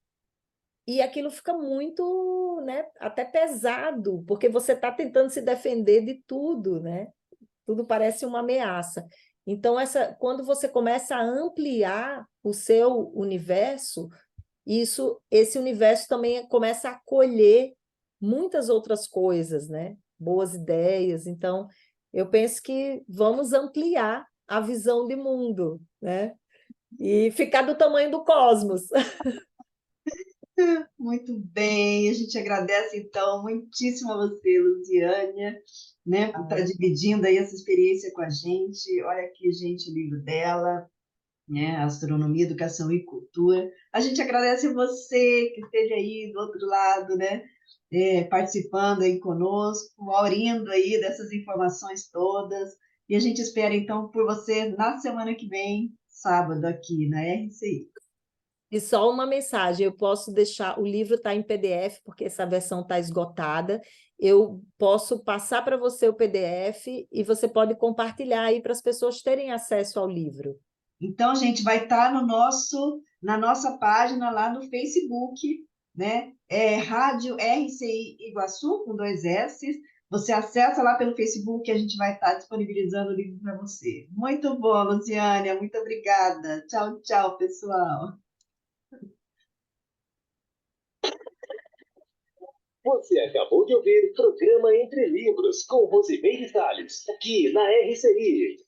e aquilo fica muito, né, até pesado, porque você está tentando se defender de tudo, né? Tudo parece uma ameaça. Então, quando você começa a ampliar o seu universo, esse universo também começa a acolher muitas outras coisas, né? Boas ideias. Então, eu penso que vamos ampliar a visão de mundo, né? E ficar do tamanho do cosmos. Muito bem, a gente agradece, então, muitíssimo a você, Luziânia, né, por estar dividindo aí essa experiência com a gente. Olha aqui, gente, o livro dela, né, Astronomia, Educação e Cultura. A gente agradece a você que esteve aí do outro lado, né, participando aí conosco, aurindo aí dessas informações todas. E a gente espera, então, por você na semana que vem, sábado, aqui na RCI. E só uma mensagem, eu posso deixar, o livro está em PDF, porque essa versão está esgotada, eu posso passar para você o PDF e você pode compartilhar aí para as pessoas terem acesso ao livro. Então, gente, vai estar na nossa página lá no Facebook, né? Rádio RCI Iguaçu, com 2 S. Você acessa lá pelo Facebook, a gente vai estar disponibilizando o livro para você. Muito bom, Luciânia, muito obrigada. Tchau, tchau, pessoal. Você acabou de ouvir o programa Entre Livros, com Rosimeire Salles, aqui na RCI.